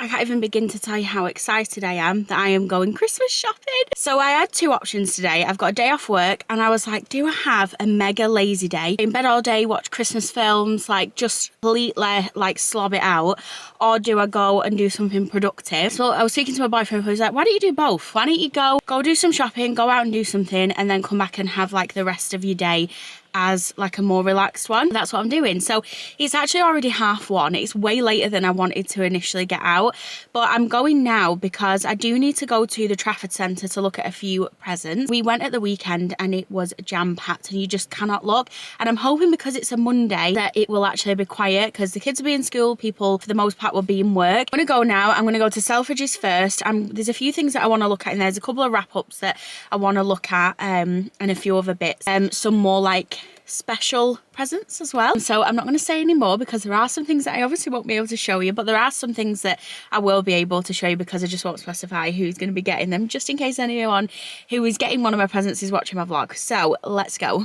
I can't even begin to tell you how excited I am that I am going Christmas shopping. So I had two options today. I've got a day off work and I was like, do I have a mega lazy day? In bed all day, watch Christmas films, like just completely like slob it out? Or do I go and do something productive? So I was speaking to my boyfriend who was like, why don't you do both? Why don't you go do some shopping, go out and do something and then come back and have like the rest of your day as like a more relaxed one. That's what I'm doing. So it's actually already 1:30. It's way later than I wanted to initially get out, but I'm going now because I do need to go to the Trafford Centre to look at a few presents. We went at the weekend and it was jam-packed and you just cannot look, and I'm hoping because it's a Monday that it will actually be quiet because the kids will be in school, people for the most part will be in work. I'm gonna go now. I'm gonna go to Selfridges first. There's a few things that I want to look at and there's a couple of wrap-ups that I want to look at and a few other bits, some more like special presents as well. So I'm not going to say any more because there are some things that I obviously won't be able to show you, but there are some things that I will be able to show you because I just won't specify who's going to be getting them, just in case anyone who is getting one of my presents is watching my vlog. So let's go.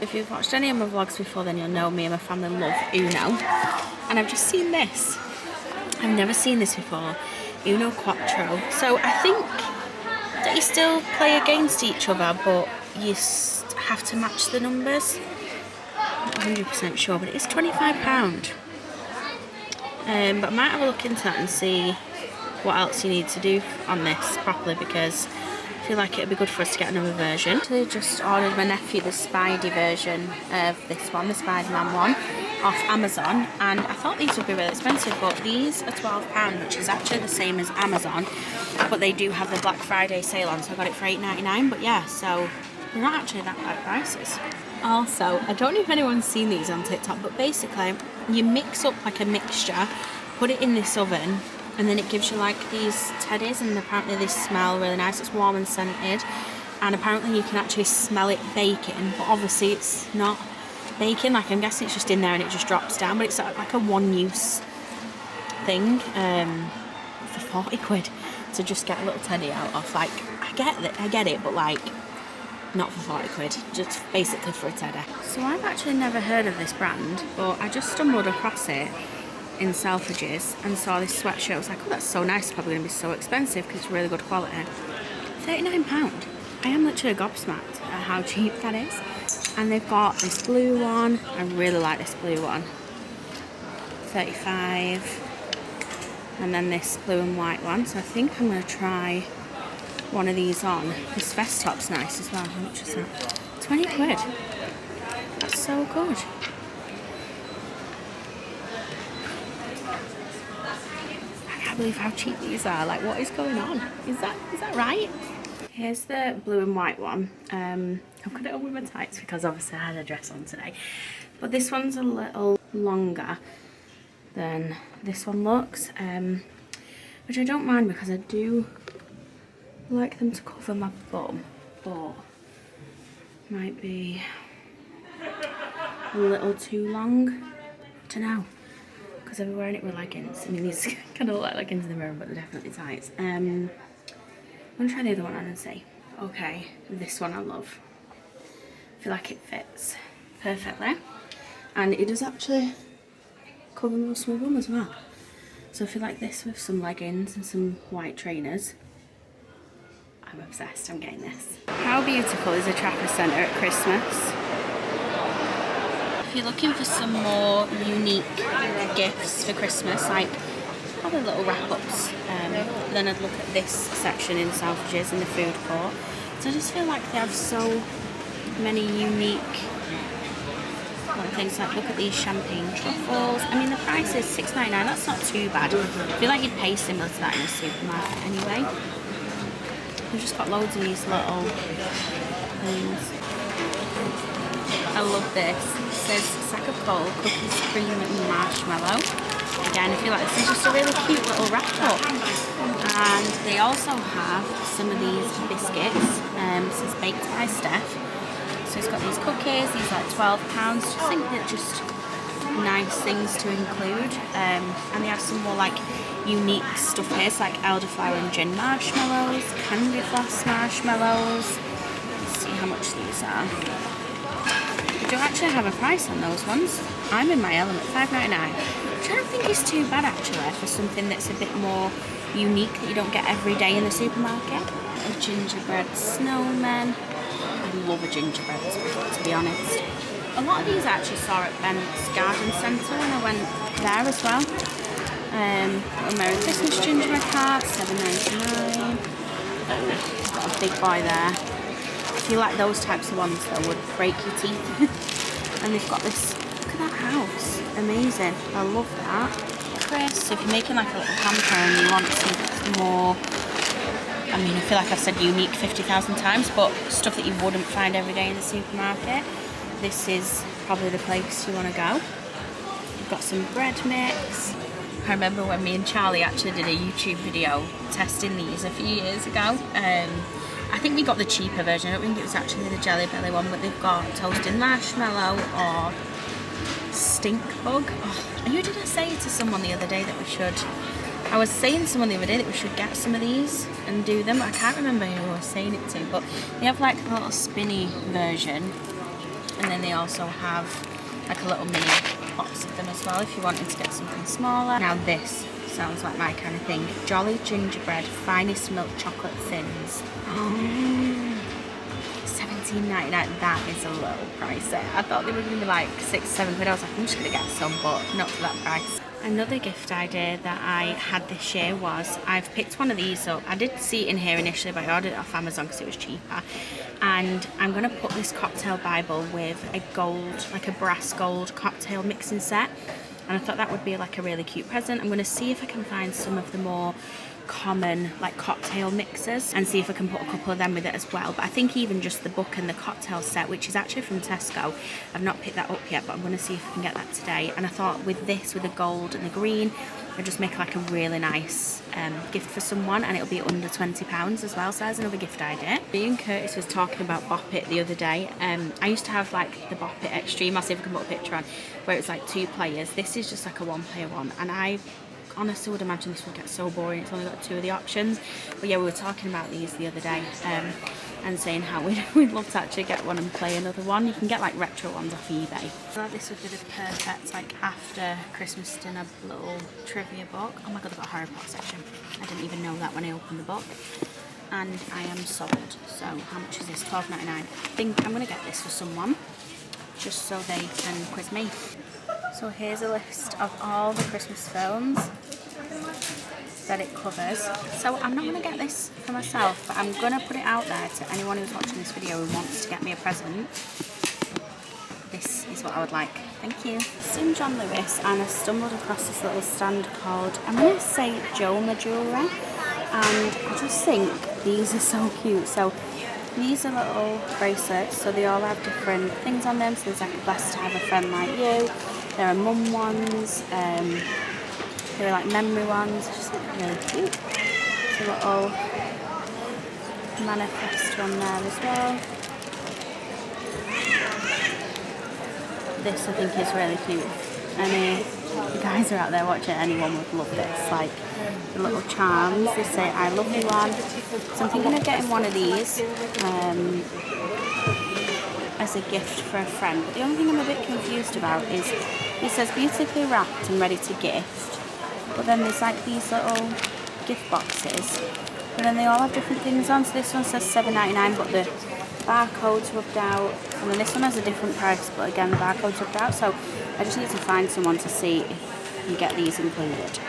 If you've watched any of my vlogs before, then you'll know me and my family love Uno, and I've just seen this. I've never seen this before, Uno Quattro. So I think that you still play against each other, but you have to match the numbers. Not 100% sure, but it is £25. But I might have a look into that and see what else you need to do on this properly, because I feel like it would be good for us to get another version. I just ordered my nephew the Spidey version of this one, the Spider-Man one, off Amazon, and I thought these would be really expensive, but these are £12, which is actually the same as Amazon, but they do have the Black Friday sale on, so I got it for £8.99. But yeah, so they're not actually that bad prices. Also, I don't know if anyone's seen these on TikTok, but basically you mix up like a mixture, put it in this oven, and then it gives you like these teddies, and apparently they smell really nice. It's warm and scented, and apparently you can actually smell it baking, but obviously it's not baking. Like, I'm guessing it's just in there and it just drops down, but it's like a one-use thing for 40 quid to just get a little teddy out of. Like, I get it, but like not for 40 quid, just basically for a teddy. So I've actually never heard of this brand, but I just stumbled across it in Selfridges and saw this sweatshirt. I was like, oh, that's so nice. It's probably going to be so expensive because it's really good quality. £39. I am literally gobsmacked at how cheap that is. And they've got this blue one. I really like this blue one. £35. And then this blue and white one. So I think I'm going to try one of these on. This vest top's nice as well. How much is that? 20 quid. That's so good. I can't believe how cheap these are. Like, what is going on? Is that right? Here's the blue and white one. I've got it on with my tights because obviously I had a dress on today. But this one's a little longer than this one looks, which I don't mind because I do like them to cover my bum, but might be a little too long. I don't know, because I've been wearing it with leggings. I mean, these kind of look like leggings in the mirror, but they're definitely tights. I'm gonna try the other one on and see. Okay, this one I love. I feel like it fits perfectly, and it does actually cover most of my bum as well. So I feel like this with some leggings and some white trainers. I'm obsessed. I'm getting this. How beautiful is the Trafford Centre at Christmas? If you're looking for some more unique gifts for Christmas, like probably little wrap-ups, then I'd look at this section in Selfridges in the food court. So I just feel like they have so many unique things. Like, look at these champagne truffles. I mean, the price is £6.99. That's not too bad. I feel like you'd pay similar to that in a supermarket anyway. We've just got loads of these little things. I love this. It says sack of coal, cookies, cream and marshmallow. Again, I feel like this is just a really cute little wrap-up. And they also have some of these biscuits. This is baked by Steph. So it's got these cookies. These are like £12. I just think they're just nice things to include. And they have some more like unique stuff here. It's like elderflower and gin marshmallows, candy floss marshmallows. Let's see how much these are. They do actually have a price on those ones. I'm in my element, £5.99, which which I don't think is too bad actually for something that's a bit more unique that you don't get every day in the supermarket. A gingerbread snowman. I love a gingerbread, to be honest. A lot of these I actually saw at Bent's Garden Centre when I went there as well. Little Merry Christmas gingerbread cart, $7.99. Got a big boy there. I feel like those types of ones that would break your teeth. And they've got this, look at that house, amazing. I love that. Chris, so if you're making like a little hamper and you want something more, I mean, I feel like I've said unique 50,000 times, but stuff that you wouldn't find every day in the supermarket, this is probably the place you want to go. You've got some bread mix. I remember when me and Charlie actually did a YouTube video testing these a few years ago. I think we got the cheaper version. I don't think it was actually the Jelly Belly one, but they've got toasted marshmallow or stink bug. Oh, who did I say to someone the other day that we should? I was saying to someone the other day that we should get some of these and do them. I can't remember who I was saying it to, but they have like a little spinny version, and then they also have like a little mini box of them as well if you wanted to get something smaller. Now this sounds like my kind of thing. Jolly Gingerbread Finest Milk Chocolate Thins. $17.99. That is a little pricey. I thought they were going to be like £6-7. I was like, I'm just going to get some, but not for that price. Another gift idea that I had this year was I've picked one of these up. I did see it in here initially, but I ordered it off Amazon because it was cheaper. And I'm going to put this cocktail Bible with a gold, like a brass gold cocktail mixing set. And I thought that would be like a really cute present. I'm going to see if I can find some of the more common like cocktail mixers and see if I can put a couple of them with it as well. But I think even just the book and the cocktail set, which is actually from Tesco, I've not picked that up yet, but I'm going to see if I can get that today. And I thought with this, with the gold and the green, I'd just make like a really nice gift for someone, and it'll be under £20 as well. So there's another gift idea. Me and Curtis was talking about Bop It the other day. I used to have like the Bop It Extreme. I'll see if I can put a picture on, where it's like 2 players. This is just like a 1-player one, and I honestly would imagine this would get so boring. It's only got 2 of the options. But yeah, we were talking about these the other day and saying how we'd love to actually get one and play another one. You can get like retro ones off eBay. I feel like this would be the perfect like after Christmas dinner little trivia book. Oh my god, they've got a Harry Potter section. I didn't even know that when I opened the book. And I am sold. So how much is this? £12.99. I think I'm going to get this for someone just so they can quiz me. So here's a list of all the Christmas films that it covers. So I'm not going to get this for myself, but I'm going to put it out there to anyone who's watching this video who wants to get me a present. This is what I would like. Thank you. It's in John Lewis, and I stumbled across this little stand called, I'm going to say Joma Jewellery, and I just think these are so cute. So these are little bracelets, so they all have different things on them. So there's like a blessed to have a friend like you. There are mum ones, there are like memory ones, just really cute. There's a little manifest one there as well. This I think is really cute. Any the guys are out there watching, anyone would love this. Like the little charms, they say I love you one. So I'm thinking of getting one of these as a gift for a friend. But the only thing I'm a bit confused about is it says beautifully wrapped and ready to gift, but then there's like these little gift boxes, but then they all have different things on. So this one says $7.99, but the barcode's rubbed out, and then this one has a different price, but again the barcode's rubbed out. So I just need to find someone to see if you get these included.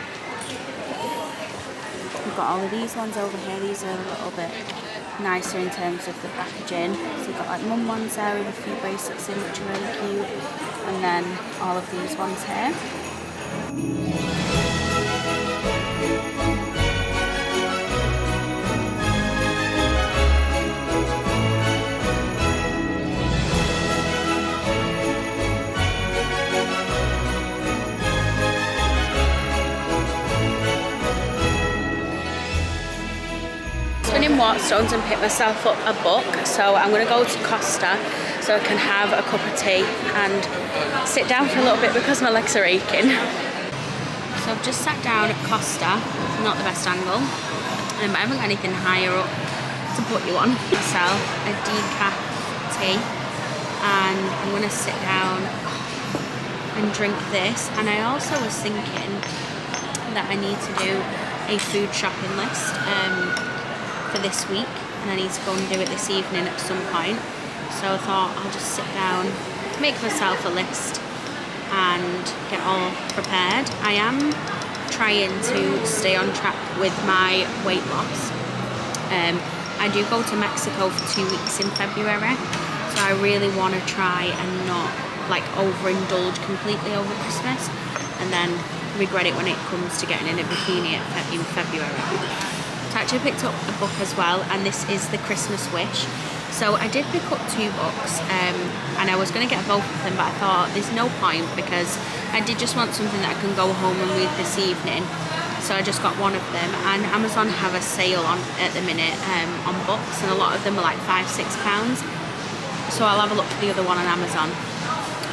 We've got all of these ones over here. These are a little bit nicer in terms of the packaging. So we've got like mum ones there with a few bracelets in, which are really cute, and then all of these ones here. In Waterstones and pick myself up a book, so I'm going to go to Costa so I can have a cup of tea and sit down for a little bit because my legs are aching. So I've just sat down at Costa, not the best angle, I haven't got anything higher up to put you on. Myself a decaf tea, and I'm going to sit down. I and drink this. And I also was thinking that I need to do a food shopping list for this week, and I need to go and do it this evening at some point. So I thought I'll just sit down, make myself a list and get all prepared. I am trying to stay on track with my weight loss. I do go to Mexico for 2 weeks in February, so I really want to try and not like overindulge completely over Christmas and then regret it when it comes to getting in a bikini in February. So I actually picked up a book as well, and this is The Christmas Wish. So I did pick up 2 books, and I was going to get both of them, but I thought there's no point because I did just want something that I can go home and read this evening. So I just got one of them, and Amazon have a sale on at the minute on books, and a lot of them are like £5–6. So I'll have a look for the other one on Amazon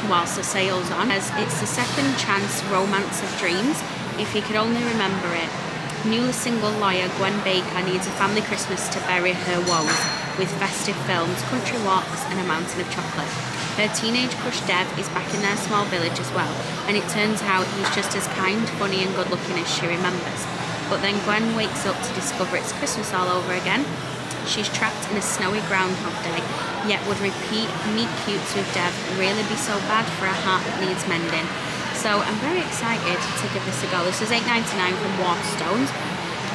whilst the sale's on. As it's the second chance romance of dreams, if you could only remember it. Newly single lawyer Gwen Baker needs a family Christmas to bury her woes with festive films, country walks and a mountain of chocolate. Her teenage crush Dev is back in their small village as well, and it turns out he's just as kind, funny and good looking as she remembers. But then Gwen wakes up to discover it's Christmas all over again. She's trapped in a snowy Groundhog Day, yet would repeat meet cutes with Dev really be so bad for a heart that needs mending? So I'm very excited to give this a go. This is $8.99 from Waterstones,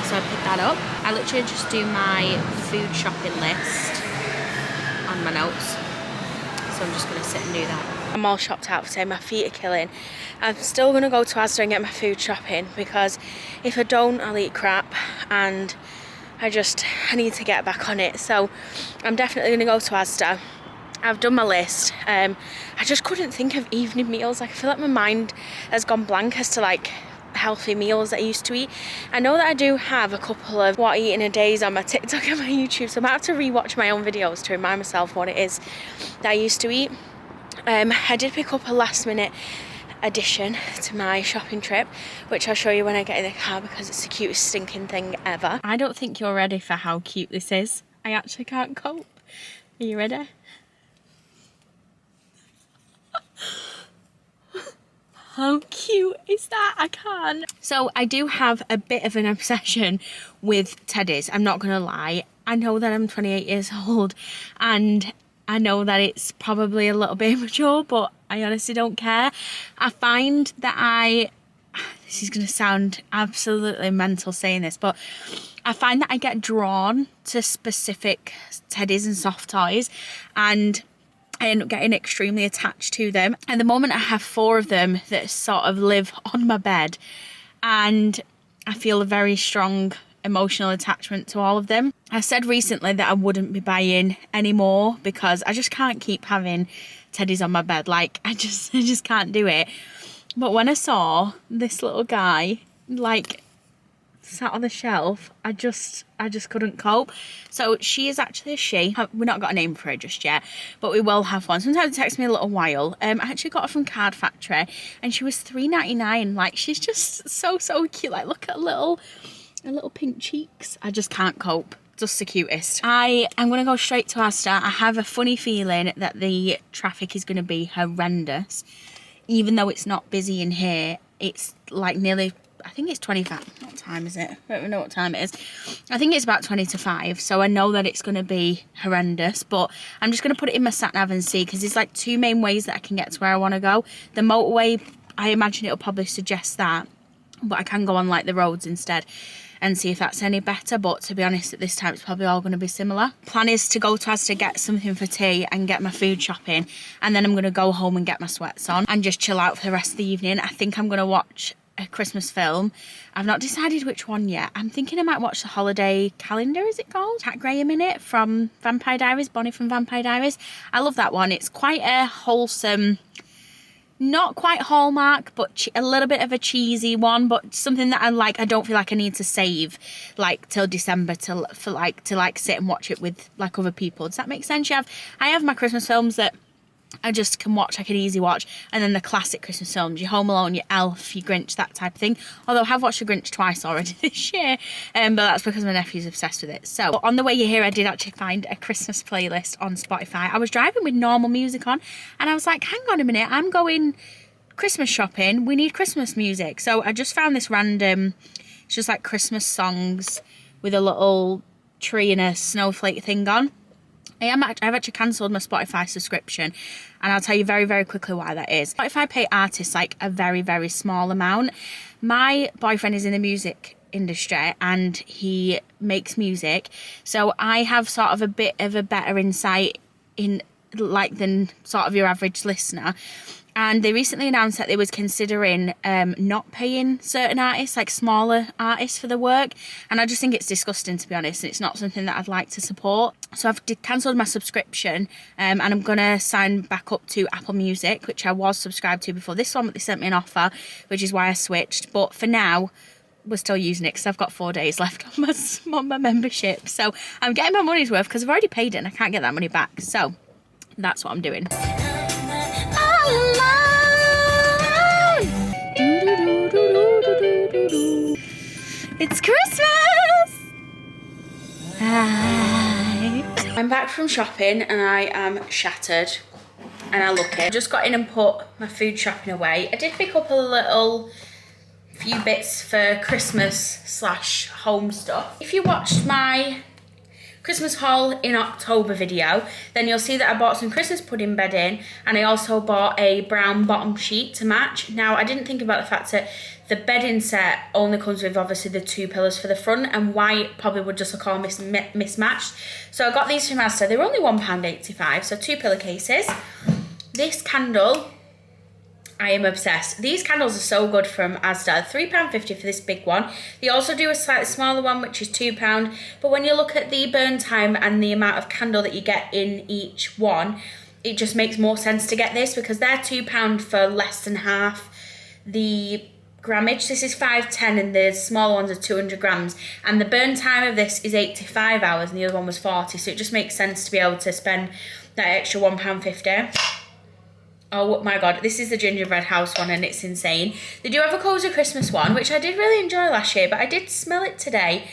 so I picked that up. I literally just do my food shopping list on my notes, so I'm just going to sit and do that. I'm all shopped out for today, my feet are killing. I'm still going to go to Asda and get my food shopping, because if I don't I'll eat crap, and I need to get back on it. So I'm definitely going to go to Asda. I've done my list. I just couldn't think of evening meals. Like, I feel like my mind has gone blank as to like healthy meals that I used to eat. I know that I do have a couple of what I eat in a days on my TikTok and my YouTube, so I might have to rewatch my own videos to remind myself what it is that I used to eat. I did pick up a last minute addition to my shopping trip, which I'll show you when I get in the car, because it's the cutest stinking thing ever. I don't think you're ready for how cute this is. I actually can't cope. Are you ready? How cute is that? I can't. So I do have a bit of an obsession with teddies, I'm not gonna lie. I know that I'm 28 years old, and I know that it's probably a little bit immature, but I honestly don't care. I find that this is gonna sound absolutely mental saying this, but I find that I get drawn to specific teddies and soft toys, and I end up getting extremely attached to them. And the moment I have 4 of them that sort of live on my bed, and I feel a very strong emotional attachment to all of them. I said recently that I wouldn't be buying any more because I just can't keep having teddies on my bed. Like, I just can't do it. But when I saw this little guy like sat on the shelf, I just couldn't cope. So she is actually a she. We've not got a name for her just yet, but we will have one. Sometimes it takes me a little while. I actually got her from Card Factory, and she was $3.99. Like, she's just so cute. Like, look at her little pink cheeks. I just can't cope. Just the cutest. I'm going to go straight to Asda. I have a funny feeling that the traffic is going to be horrendous. Even though it's not busy in here, it's like nearly, I think it's 25. What time is it? I don't even know what time it is. I think it's about 20 to 5. So I know that it's going to be horrendous. But I'm just going to put it in my sat-nav and see. Because there's like 2 main ways that I can get to where I want to go. The motorway, I imagine it'll probably suggest that. But I can go on like the roads instead and see if that's any better. But to be honest, at this time, it's probably all going to be similar. Plan is to go to Asda, get something for tea and get my food shopping. And then I'm going to go home and get my sweats on and just chill out for the rest of the evening. I think I'm going to watch a Christmas film. I've not decided which one yet. I'm thinking I might watch The Holiday Calendar, is it called? Cat Graham in it from Vampire Diaries, Bonnie from Vampire Diaries. I love that one. It's quite a wholesome, not quite Hallmark, but a little bit of a cheesy one, but something that I like. I don't feel like I need to save like till December to sit and watch it with like other people. Does that make sense? I have my Christmas films that I just can watch, like an easy watch, and then the classic Christmas films, your Home Alone, your Elf, your Grinch, that type of thing. Although I have watched the Grinch twice already this year, but that's because my nephew's obsessed with it. So on the way here, I did actually find a Christmas playlist on Spotify. I was driving with normal music on, and I was like, hang on a minute, I'm going Christmas shopping, we need Christmas music. So I just found this random, it's just like Christmas songs with a little tree and a snowflake thing on. I've actually cancelled my Spotify subscription, and I'll tell you very, very quickly why that is. Spotify pay artists like a very, very small amount. My boyfriend is in the music industry and he makes music, so I have sort of a bit of a better insight in like than sort of your average listener. And they recently announced that they was considering not paying certain artists, like smaller artists, for the work. And I just think it's disgusting, to be honest. And it's not something that I'd like to support. So I've cancelled my subscription, and I'm going to sign back up to Apple Music, which I was subscribed to before this one, but they sent me an offer, which is why I switched. But for now, we're still using it because I've got 4 days left on my membership. So I'm getting my money's worth because I've already paid it and I can't get that money back. So that's what I'm doing. It's Christmas! Hi. I'm back from shopping and I am shattered and I look it. I just got in and put my food shopping away. I did pick up a few bits for Christmas / home stuff. If you watched my Christmas haul in October video, then you'll see that I bought some Christmas pudding bedding, and I also bought a brown bottom sheet to match. Now, I didn't think about the fact that the bedding set only comes with obviously the 2 pillows for the front, and white probably would just look all mismatched. So I got these from Asda. They were only £1.85, so 2 pillowcases. This candle, I am obsessed. These candles are so good from Asda. £3.50 for this big one. They also do a slightly smaller one, which is £2. But when you look at the burn time and the amount of candle that you get in each one, it just makes more sense to get this, because they're £2 for less than half the grammage. This is 510 and the smaller ones are 200 grams. And the burn time of this is 85 hours and the other one was 40. So it just makes sense to be able to spend that extra £1.50. Oh my god, this is the gingerbread house one and it's insane. They do have a cozy Christmas one, which I did really enjoy last year, but I did smell it today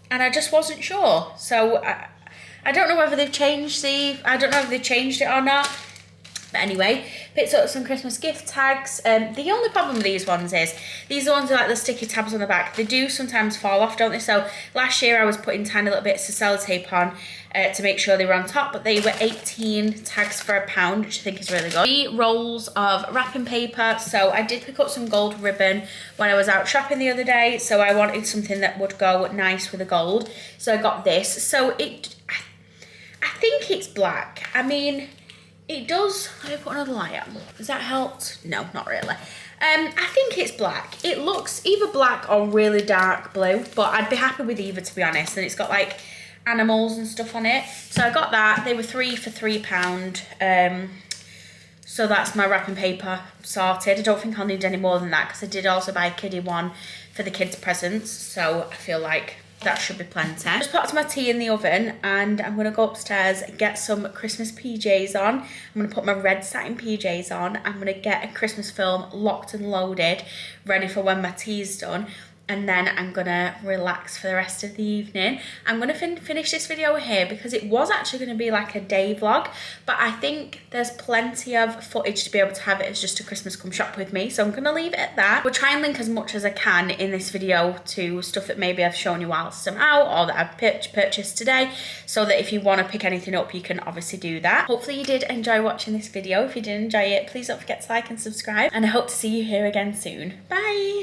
and I just wasn't sure. So I don't know whether they've changed I don't know if they've changed it or not. But anyway, picked up some Christmas gift tags. The only problem with these ones is, these are the ones with like the sticky tabs on the back. They do sometimes fall off, don't they? So last year I was putting tiny little bits of sellotape on to make sure they were on top, but they were 18 tags for £1, which I think is really good. 3 rolls of wrapping paper. So I did pick up some gold ribbon when I was out shopping the other day. So I wanted something that would go nice with the gold. So I got this. So I think it's black. I mean, it does. Let me put another light on. Has that helped? No, not really. I think it's black. It looks either black or really dark blue, but I'd be happy with either, to be honest. And it's got like animals and stuff on it. So I got that. They were 3 for £3. So that's my wrapping paper sorted. I don't think I'll need any more than that, because I did also buy a kiddie one for the kids' presents. So I feel like that should be plenty. Just popped my tea in the oven and I'm gonna go upstairs and get some Christmas PJs on. I'm gonna put my red satin PJs on. I'm gonna get a Christmas film locked and loaded, ready for when my tea's done. And then I'm gonna relax for the rest of the evening. I'm gonna finish this video here because it was actually gonna be like a day vlog, but I think there's plenty of footage to be able to have it as just a Christmas come shop with me. So I'm gonna leave it at that. We'll try and link as much as I can in this video to stuff that maybe I've shown you whilst I'm out or that I've purchased today, so that if you wanna pick anything up, you can obviously do that. Hopefully you did enjoy watching this video. If you did enjoy it, please don't forget to like and subscribe, and I hope to see you here again soon. Bye.